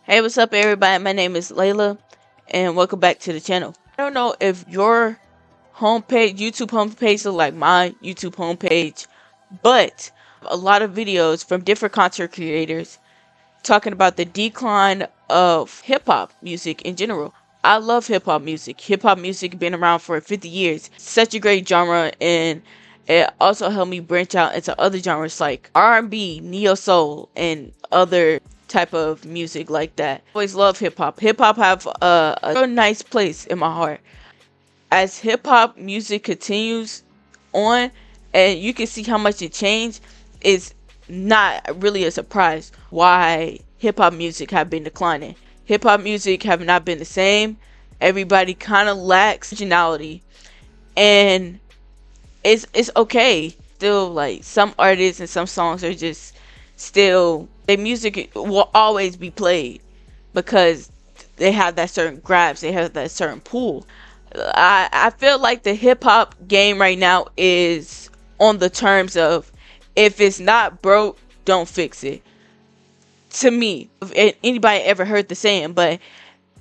Hey, what's up everybody? My name is Layla and welcome back to the channel. I don't know if your YouTube homepage look like my YouTube homepage, but a lot of videos from different content creators talking about the decline of hip-hop music in general. I love hip-hop music. Hip-hop music been around for 50 years. Such a great genre, and it also helped me branch out into other genres like R&B, neo-soul, and other type of music like that. I always love hip-hop. Hip-hop have a real nice place in my heart. As hip-hop music continues on, and you can see how much it changed, it's not really a surprise why hip-hop music have been declining. Hip-hop music have not been the same. Everybody kind of lacks originality, and it's okay. Still, like, some artists and some songs are just still, their music will always be played because they have that certain grasp, they have that certain pull. I feel like the hip hop game right now is on the terms of, if it's not broke, don't fix it. To me, if anybody ever heard the saying, but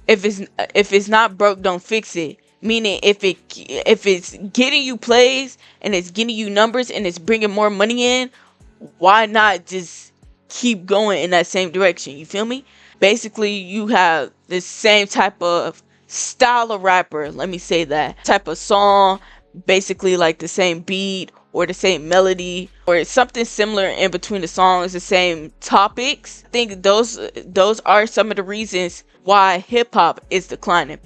if it's not broke, don't fix it. Meaning, if it's getting you plays and it's getting you numbers and it's bringing more money in, why not just keep going in that same direction? You feel me? Basically, you have the same type of style of rapper, let me say that, type of song, basically like the same beat or the same melody or something similar in between the songs, the same topics. I think those are some of the reasons why hip-hop is declining.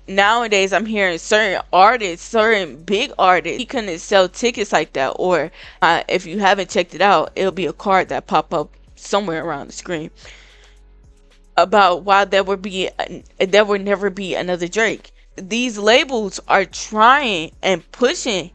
Nowadays I'm hearing certain artists, certain big artists, he couldn't sell tickets like that, or if you haven't checked it out, it'll be a card that pop up somewhere around the screen about why there would never be another Drake. These labels are trying and pushing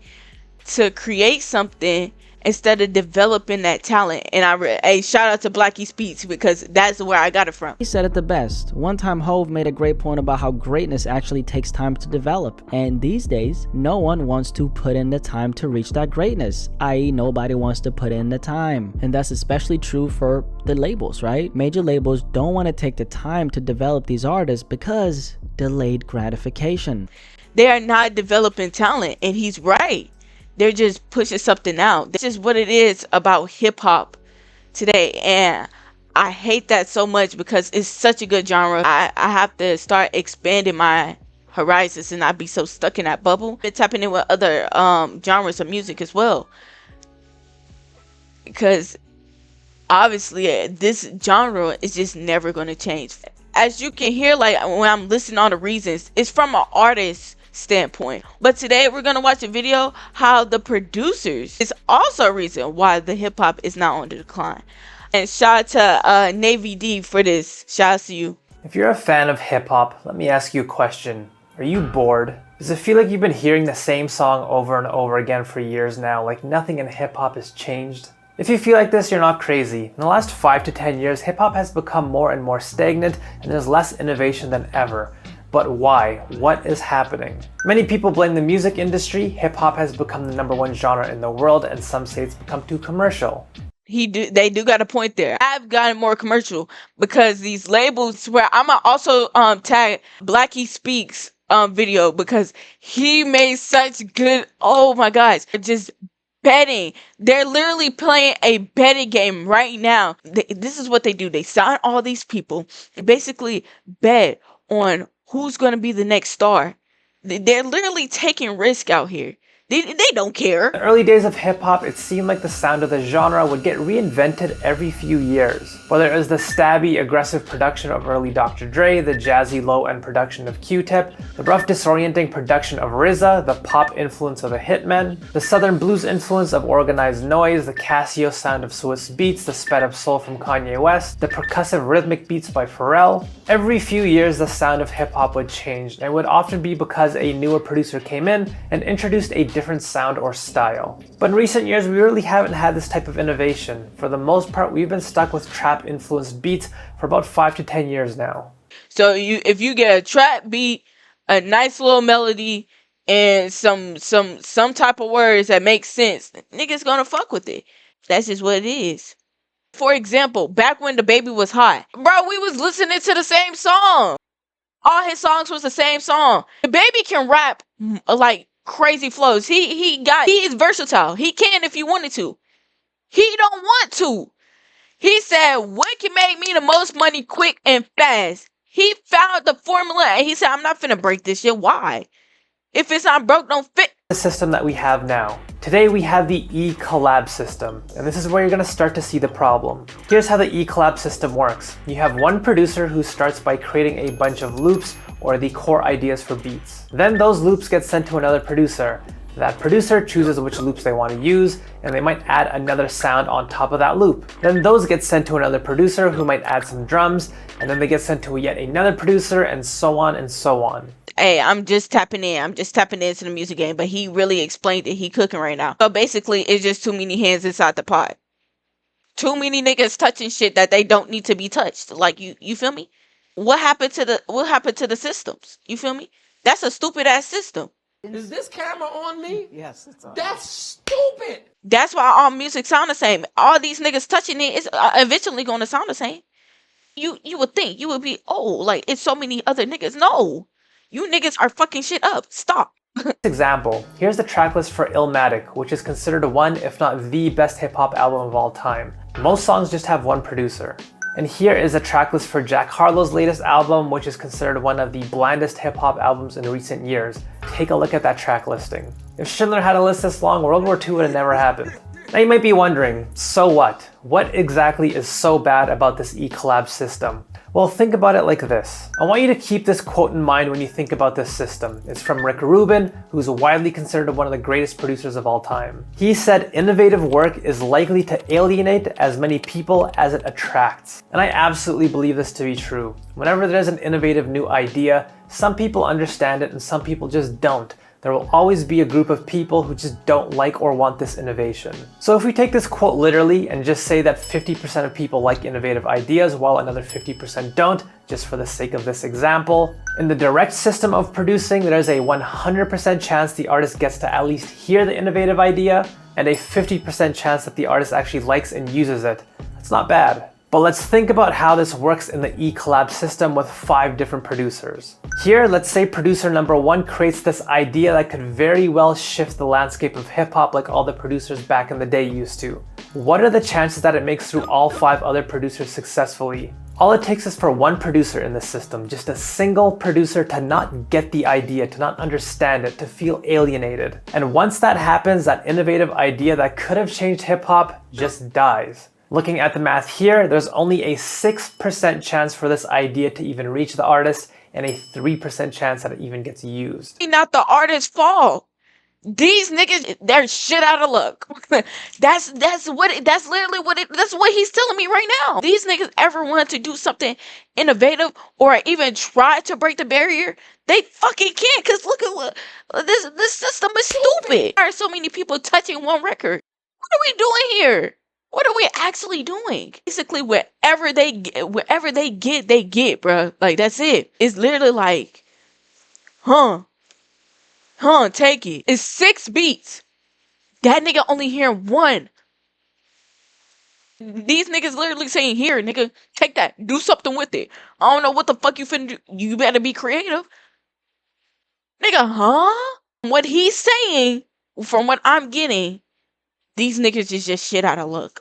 to create something instead of developing that talent. And hey, shout out to Blackie Speaks, because that's where I got it from. He said it the best. One time Hove made a great point about how greatness actually takes time to develop, and these days no one wants to put in the time to reach that greatness, i.e. nobody wants to put in the time. And that's especially true for the labels, right? Major labels don't want to take the time to develop these artists because delayed gratification. They are not developing talent, and he's right. They're just pushing something out. This is what it is about hip hop today, and I hate that so much because it's such a good genre. I have to start expanding my horizons and not be so stuck in that bubble. And tapping in with other genres of music as well, because obviously this genre is just never going to change. As you can hear, like when I'm listing all the reasons, it's from an artist standpoint. But today we're gonna watch a video how the producers is also a reason why the hip-hop is not on the decline. And shout out to Navie D for this. Shout out to you. If you're a fan of hip-hop, let me ask you a question. Are you bored? Does it feel like you've been hearing the same song over and over again for years now, like nothing in hip-hop has changed? If you feel like this, you're not crazy. In the last 5 to 10 years, hip-hop has become more and more stagnant, and there's less innovation than ever. But why? What is happening? Many people blame the music industry. Hip-hop has become the #1 genre in the world, and some say it's become too commercial. They do got a point there. I've gotten more commercial because these labels, where I'm also tag Blackie Speaks video, because he made such good, oh my gosh, just betting. They're literally playing a betting game right now. This is what they do. They sign all these people. They basically bet on who's going to be the next star. They're literally taking risk out here. They don't care. In the early days of hip-hop, it seemed like the sound of the genre would get reinvented every few years. Whether it was the stabby, aggressive production of early Dr. Dre, the jazzy, low-end production of Q-Tip, the rough, disorienting production of RZA, the pop influence of the Hitman, the southern blues influence of Organized Noise, the Casio sound of Swiss Beats, the sped-up soul from Kanye West, the percussive rhythmic beats by Pharrell. Every few years, the sound of hip-hop would change, and it would often be because a newer producer came in and introduced a different sound or style. But in recent years, we really haven't had this type of innovation. For the most part, we've been stuck with trap-influenced beats for about 5 to 10 years now. So if you get a trap beat, a nice little melody, and some type of words that make sense, niggas gonna fuck with it. That's just what it is. For example, back when the baby was hot, bro, we was listening to the same song. All his songs was the same song. The baby can rap like crazy flows. He is versatile. He can if he wanted to. He don't want to. He said, what can make me the most money quick and fast? He found the formula and he said, I'm not finna break this shit. Why? If it's not broke, don't fit. The system that we have now. Today we have the E-collab system, and this is where you're going to start to see the problem. Here's how the E-collab system works. You have one producer who starts by creating a bunch of loops or the core ideas for beats. Then those loops get sent to another producer. That producer chooses which loops they want to use, and they might add another sound on top of that loop. Then those get sent to another producer who might add some drums, and then they get sent to yet another producer, and so on and so on. Hey, I'm just tapping into the music game, but he really explained it. He cooking right now. So basically, it's just too many hands inside the pot. Too many niggas touching shit that they don't need to be touched. Like, you feel me? What happened to the systems? You feel me? That's a stupid ass system. Is this camera on me? Yes, it's on. That's stupid. That's why all music sound the same. All these niggas touching it is eventually going to sound the same. You would think, you would be, oh, like, it's so many other niggas. No. You niggas are fucking shit up. Stop. Example, here's the tracklist for Illmatic, which is considered one, if not the best hip-hop album of all time. Most songs just have one producer. And here is a tracklist for Jack Harlow's latest album, which is considered one of the blandest hip-hop albums in recent years. Take a look at that track listing. If Schindler had a list this long, World War II would have never happened. Now you might be wondering, so what? What exactly is so bad about this E-collab system? Well, think about it like this. I want you to keep this quote in mind when you think about this system. It's from Rick Rubin, who's widely considered one of the greatest producers of all time. He said, innovative work is likely to alienate as many people as it attracts. And I absolutely believe this to be true. Whenever there's an innovative new idea, some people understand it and some people just don't. There will always be a group of people who just don't like or want this innovation. So if we take this quote literally and just say that 50% of people like innovative ideas while another 50% don't, just for the sake of this example, in the direct system of producing, there's a 100% chance the artist gets to at least hear the innovative idea and a 50% chance that the artist actually likes and uses it. That's not bad. But let's think about how this works in the E-collab system with 5 different producers. Here, let's say producer number 1 creates this idea that could very well shift the landscape of hip-hop like all the producers back in the day used to. What are the chances that it makes through all 5 other producers successfully? All it takes is for one producer in this system, just a single producer, to not get the idea, to not understand it, to feel alienated. And once that happens, that innovative idea that could have changed hip-hop just dies. Looking at the math here, there's only a 6% chance for this idea to even reach the artist and a 3% chance that it even gets used. Not the artist's fault. These niggas, they're shit out of luck. That's what he's telling me right now. These niggas ever want to do something innovative or even try to break the barrier, they fucking can't, because look at what this system is stupid. There are so many people touching one record. What are we doing here? What are we actually doing? Basically, wherever they get, bro. Like, that's it. It's literally like, take it. It's 6 beats. That nigga only hearing 1. These niggas literally saying, here, nigga, take that. Do something with it. I don't know what the fuck you finna do. You better be creative. Nigga, What he's saying, from what I'm getting, these niggas is just shit out of luck.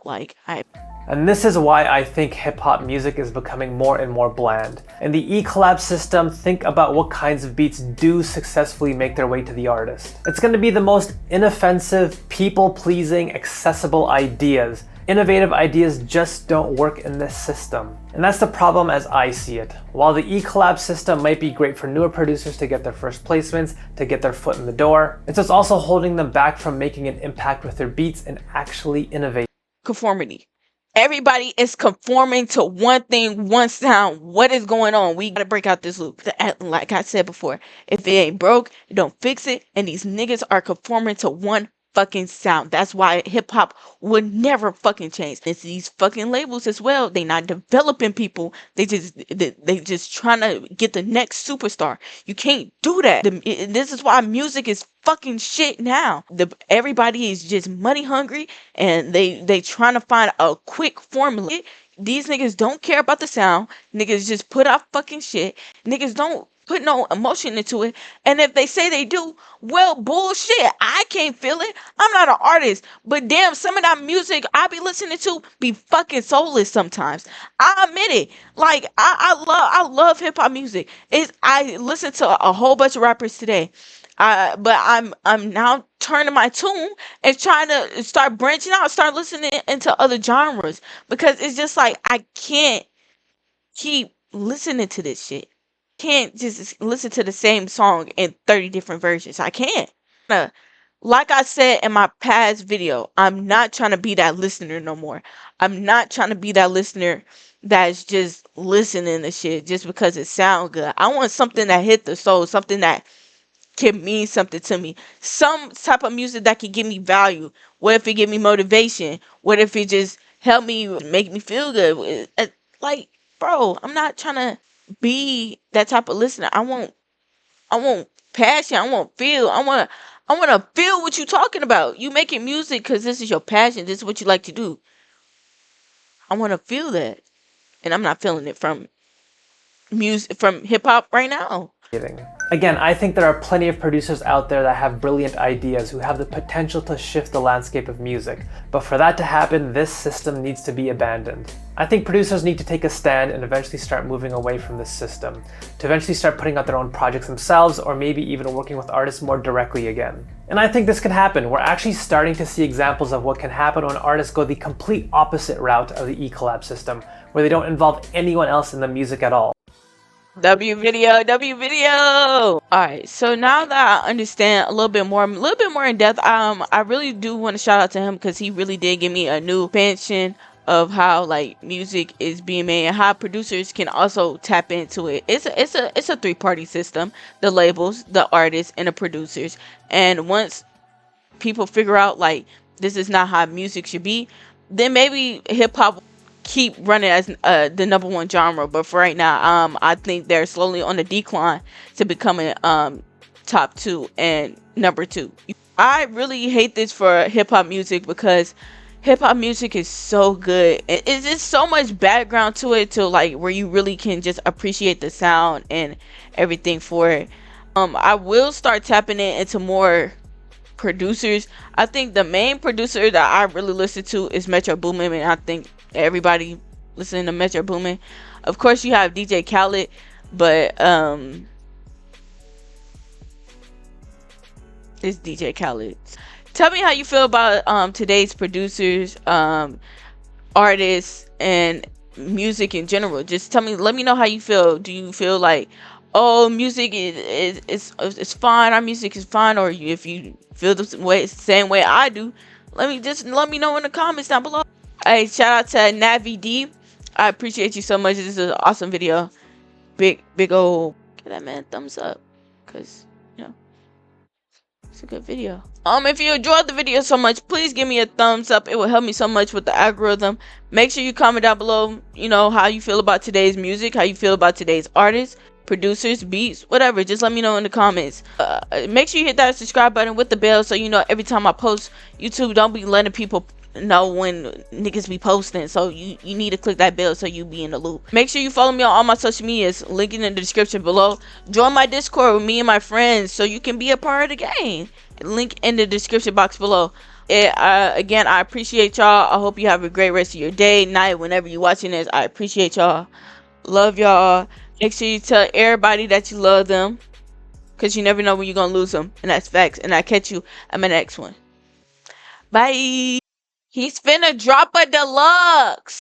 And this is why I think hip-hop music is becoming more and more bland. In the E-collab system, think about what kinds of beats do successfully make their way to the artist. It's going to be the most inoffensive, people-pleasing, accessible ideas. Innovative ideas just don't work in this system. And that's the problem as I see it. While the E-collab system might be great for newer producers to get their first placements, to get their foot in the door, it's just also holding them back from making an impact with their beats and actually innovating. Conformity. Everybody is conforming to one thing, one sound. What is going on? We gotta break out this loop. Like I said before, if it ain't broke, don't fix it. And these niggas are conforming to one fucking sound. That's why hip hop would never fucking change. It's these fucking labels as well. They not developing people. They just trying to get the next superstar. You can't do that. This is why music is fucking shit now. Everybody is just money hungry, and they trying to find a quick formula. These niggas don't care about the sound. Niggas just put out fucking shit. Niggas don't put no emotion into it. And if they say they do, well, bullshit. I can't feel it. I'm not an artist. But damn, some of that music I be listening to be fucking soulless sometimes. I admit it. Like I love hip hop music. I listen to a whole bunch of rappers today. But I'm now turning my tune and trying to start branching out, start listening into other genres, because it's just like I can't keep listening to this shit. Can't just listen to the same song in 30 different versions. I can't. Like I said in my past video, I'm not trying to be that listener no more. I'm not trying to be that listener that's just listening to shit just because it sounds good. I want something that hit the soul, something that can mean something to me. Some type of music that can give me value. What if it give me motivation? What if it just help me, make me feel good? Like, bro, I'm not trying to be that type of listener. I want passion. I want feel. I want to feel what you're talking about. You making music because this is your passion. This is what you like to do. I want to feel that, and I'm not feeling it from music, from hip hop right now. Again, I think there are plenty of producers out there that have brilliant ideas who have the potential to shift the landscape of music. But for that to happen, this system needs to be abandoned. I think producers need to take a stand and eventually start moving away from this system, to eventually start putting out their own projects themselves, or maybe even working with artists more directly again. And I think this can happen. We're actually starting to see examples of what can happen when artists go the complete opposite route of the eCollab system, where they don't involve anyone else in the music at all. W video. Alright, so now that I understand a little bit more in depth, I really do want to shout out to him, because he really did give me a new expansion of how like music is being made and how producers can also tap into it. It's a three-party system: the labels, the artists, and the producers. And once people figure out like this is not how music should be, then maybe hip hop keep running as the #1 genre. But for right now, I think they're slowly on the decline to becoming top 2 and number 2. I really hate this for hip hop music, because hip hop music is so good. It's just so much background to it, to like where you really can just appreciate the sound and everything for it. I will start tapping it into more producers. I think the main producer that I really listen to is Metro Boomin, and I think everybody listening to Metro Boomin. Of course, you have DJ Khaled, but it's DJ Khaled. Tell me how you feel about today's producers, artists, and music in general. Just let me know how you feel. Do you feel like, oh, music is fine, our music is fine, or if you feel the same way I do, let me know in the comments down below. Hey, shout out to Navie D. I appreciate you so much. This is an awesome video. Big old, give that man a thumbs up, because you know it's a good video. If you enjoyed the video so much, please give me a thumbs up. It will help me so much with the algorithm. Make sure you comment down below, you know, how you feel about today's music, how you feel about today's artists, producers, beats, whatever. Just let me know in the comments. Make sure you hit that subscribe button with the bell, so you know every time I post. YouTube don't be letting people know when niggas be posting, so you need to click that bell so you be in the loop. Make sure you follow me on all my social medias, link in the description below. Join my Discord with me and my friends so you can be a part of the game. Link in the description box below. Again, I appreciate y'all. I hope you have a great rest of your day, night, whenever you're watching this. I appreciate y'all. Love y'all. Make sure you tell everybody that you love them, because you never know when you're gonna lose them, and that's facts. And I'll catch you at my next one. Bye. He's finna drop a deluxe.